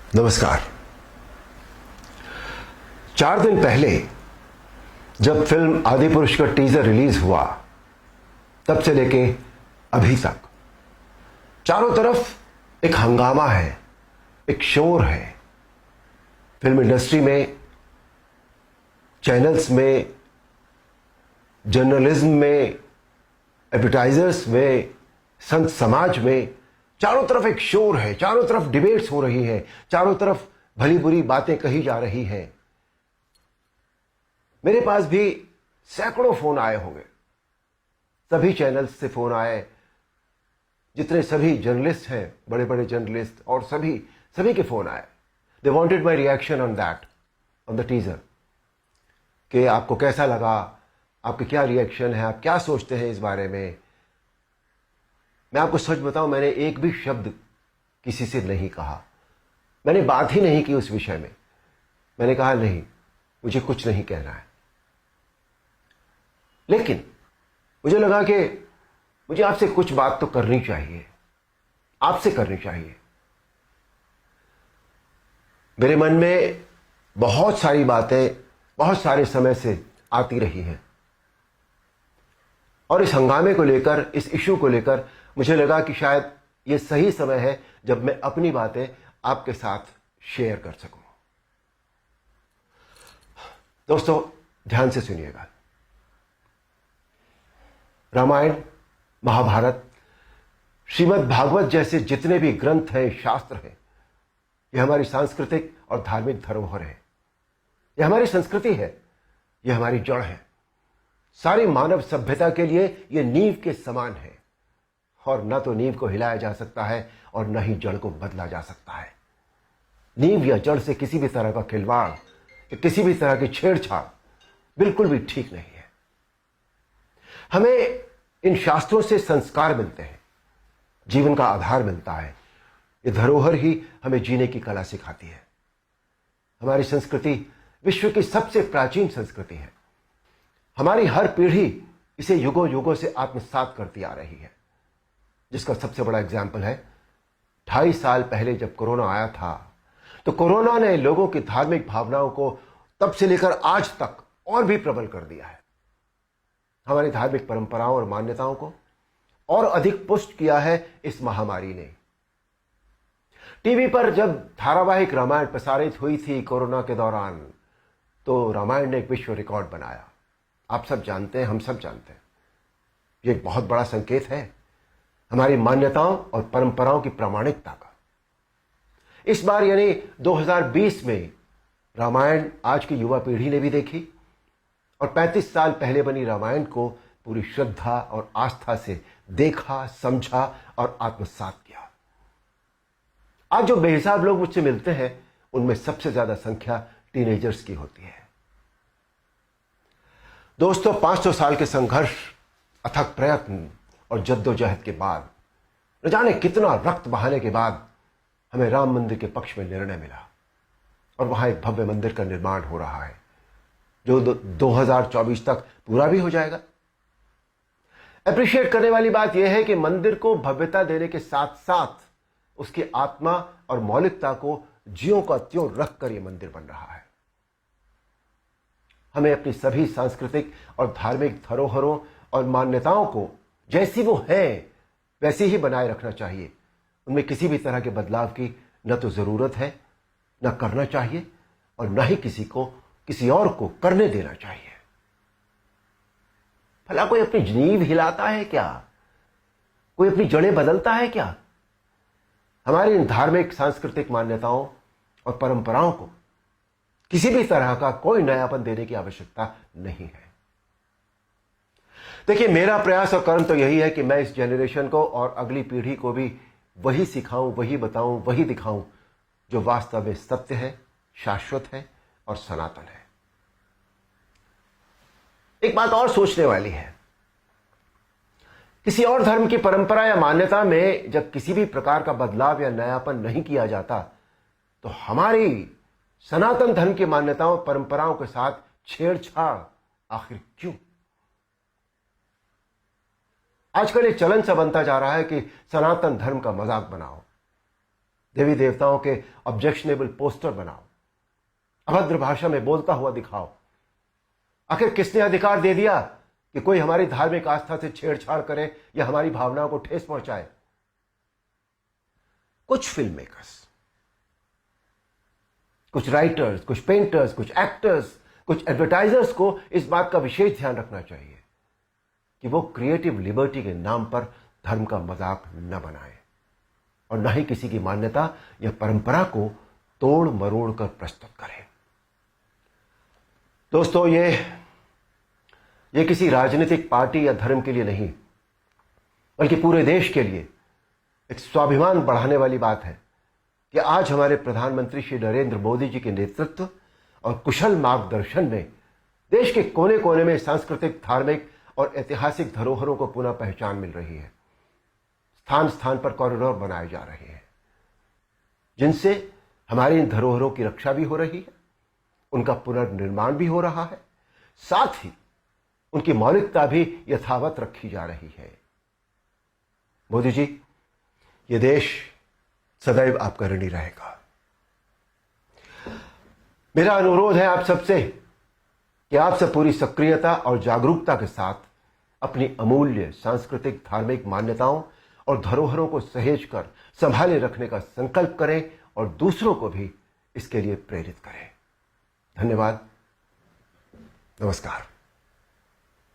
नमस्कार। 4 दिन पहले जब फिल्म आदिपुरुष का टीजर रिलीज हुआ, तब से लेके अभी तक चारों तरफ एक हंगामा है, एक शोर है। फिल्म इंडस्ट्री में, चैनल्स में, जर्नलिज्म में, एडवर्टाइजर्स में, संत समाज में चारों तरफ एक शोर है। चारों तरफ डिबेट्स हो रही हैं, चारों तरफ भली बुरी बातें कही जा रही हैं। मेरे पास भी सैकड़ों फोन आए होंगे, सभी चैनल्स से फोन आए, जितने सभी जर्नलिस्ट हैं, बड़े बड़े जर्नलिस्ट, और सभी के फोन आए। They wanted my reaction on that, on the teaser, कि आपको कैसा लगा, आपके क्या रिएक्शन है, आप क्या सोचते हैं इस बारे में। मैं आपको सच बताऊं, मैंने एक भी शब्द किसी से नहीं कहा, मैंने बात ही नहीं की उस विषय में। मैंने कहा नहीं, मुझे कुछ नहीं कहना है। लेकिन मुझे लगा कि मुझे आपसे कुछ बात तो करनी चाहिए, आपसे करनी चाहिए। मेरे मन में बहुत सारी बातें बहुत सारे समय से आती रही हैं, और इस हंगामे को लेकर, इस इशू को लेकर मुझे लगा कि शायद यह सही समय है जब मैं अपनी बातें आपके साथ शेयर कर सकूं। दोस्तों, ध्यान से सुनिएगा। रामायण, महाभारत, श्रीमद् भागवत जैसे जितने भी ग्रंथ हैं, शास्त्र हैं, यह हमारी सांस्कृतिक और धार्मिक धरोहर है। यह हमारी संस्कृति है, यह हमारी जड़ है। सारी मानव सभ्यता के लिए यह नींव के समान है, और न तो नींव को हिलाया जा सकता है और न ही जड़ को बदला जा सकता है। नींव या जड़ से किसी भी तरह का खिलवाड़, किसी भी तरह की छेड़छाड़ बिल्कुल भी ठीक नहीं है। हमें इन शास्त्रों से संस्कार मिलते हैं, जीवन का आधार मिलता है। ये धरोहर ही हमें जीने की कला सिखाती है। हमारी संस्कृति विश्व की सबसे प्राचीन संस्कृति है। हमारी हर पीढ़ी इसे युगों युगों से आत्मसात करती आ रही है, जिसका सबसे बड़ा एग्जाम्पल है 2.5 साल पहले जब कोरोना आया था, तो कोरोना ने लोगों की धार्मिक भावनाओं को तब से लेकर आज तक और भी प्रबल कर दिया है। हमारी धार्मिक परंपराओं और मान्यताओं को और अधिक पुष्ट किया है इस महामारी ने। टीवी पर जब धारावाहिक रामायण प्रसारित हुई थी कोरोना के दौरान, तो रामायण ने एक विश्व रिकॉर्ड बनाया। आप सब जानते हैं, हम सब जानते हैं, यह एक बहुत बड़ा संकेत है हमारी मान्यताओं और परंपराओं की प्रामाणिकता का। इस बार यानी 2020 में रामायण आज की युवा पीढ़ी ने भी देखी, और 35 साल पहले बनी रामायण को पूरी श्रद्धा और आस्था से देखा, समझा और आत्मसात किया। आज जो बेहिसाब लोग मुझसे मिलते हैं, उनमें सबसे ज्यादा संख्या टीनेजर्स की होती है। दोस्तों, 500 साल के संघर्ष, अथक प्रयत्न और जद्दोजहद के बाद, न जाने कितना रक्त बहाने के बाद, हमें राम मंदिर के पक्ष में निर्णय मिला, और वहां एक भव्य मंदिर का निर्माण हो रहा है, जो 2024 तक पूरा भी हो जाएगा। अप्रिशिएट करने वाली बात यह है कि मंदिर को भव्यता देने के साथ साथ उसकी आत्मा और मौलिकता को ज्यों का त्यों रखकर यह मंदिर बन रहा है। हमें अपनी सभी सांस्कृतिक और धार्मिक धरोहरों और मान्यताओं को जैसी वो है वैसी ही बनाए रखना चाहिए। उनमें किसी भी तरह के बदलाव की न तो जरूरत है, न करना चाहिए, और न ही किसी और को करने देना चाहिए। भला कोई अपनी नींव हिलाता है क्या? कोई अपनी जड़ें बदलता है क्या? हमारी इन धार्मिक सांस्कृतिक मान्यताओं और परंपराओं को किसी भी तरह का कोई नयापन देने की आवश्यकता नहीं है। देखिए, मेरा प्रयास और कर्म तो यही है कि मैं इस जनरेशन को और अगली पीढ़ी को भी वही सिखाऊं, वही बताऊं, वही दिखाऊं जो वास्तव में सत्य है, शाश्वत है और सनातन है। एक बात और सोचने वाली है, किसी और धर्म की परंपरा या मान्यता में जब किसी भी प्रकार का बदलाव या नयापन नहीं किया जाता, तो हमारी सनातन धर्म की मान्यताओं, परंपराओं के साथ छेड़छाड़ आखिर क्यों? आजकल एक चलन सा बनता जा रहा है कि सनातन धर्म का मजाक बनाओ। देवी देवताओं के ऑब्जेक्शनेबल पोस्टर बनाओ, अभद्र भाषा में बोलता हुआ दिखाओ। आखिर किसने अधिकार दे दिया कि कोई हमारी धार्मिक आस्था से छेड़छाड़ करे या हमारी भावनाओं को ठेस पहुंचाए? कुछ फिल्म मेकर्स, कुछ राइटर्स, कुछ पेंटर्स, कुछ एक्टर्स, कुछ एडवर्टाइजर्स को इस बात का विशेष ध्यान रखना चाहिए कि वो क्रिएटिव लिबर्टी के नाम पर धर्म का मजाक न बनाए और न ही किसी की मान्यता या परंपरा को तोड़ मरोड़ कर प्रस्तुत करें। दोस्तों, ये किसी राजनीतिक पार्टी या धर्म के लिए नहीं, बल्कि पूरे देश के लिए एक स्वाभिमान बढ़ाने वाली बात है कि आज हमारे प्रधानमंत्री श्री नरेंद्र मोदी जी के नेतृत्व और कुशल मार्गदर्शन में देश के कोने कोने में सांस्कृतिक, धार्मिक और ऐतिहासिक धरोहरों को पुनः पहचान मिल रही है। स्थान स्थान पर कॉरिडोर बनाए जा रहे हैं जिनसे हमारी इन धरोहरों की रक्षा भी हो रही है, उनका पुनर्निर्माण भी हो रहा है, साथ ही उनकी मौलिकता भी यथावत रखी जा रही है। मोदी जी, ये देश सदैव आपका ऋणी रहेगा। मेरा अनुरोध है आप सबसे कि आप सब पूरी सक्रियता और जागरूकता के साथ अपनी अमूल्य सांस्कृतिक, धार्मिक मान्यताओं और धरोहरों को सहेज कर संभाले रखने का संकल्प करें और दूसरों को भी इसके लिए प्रेरित करें। धन्यवाद। नमस्कार।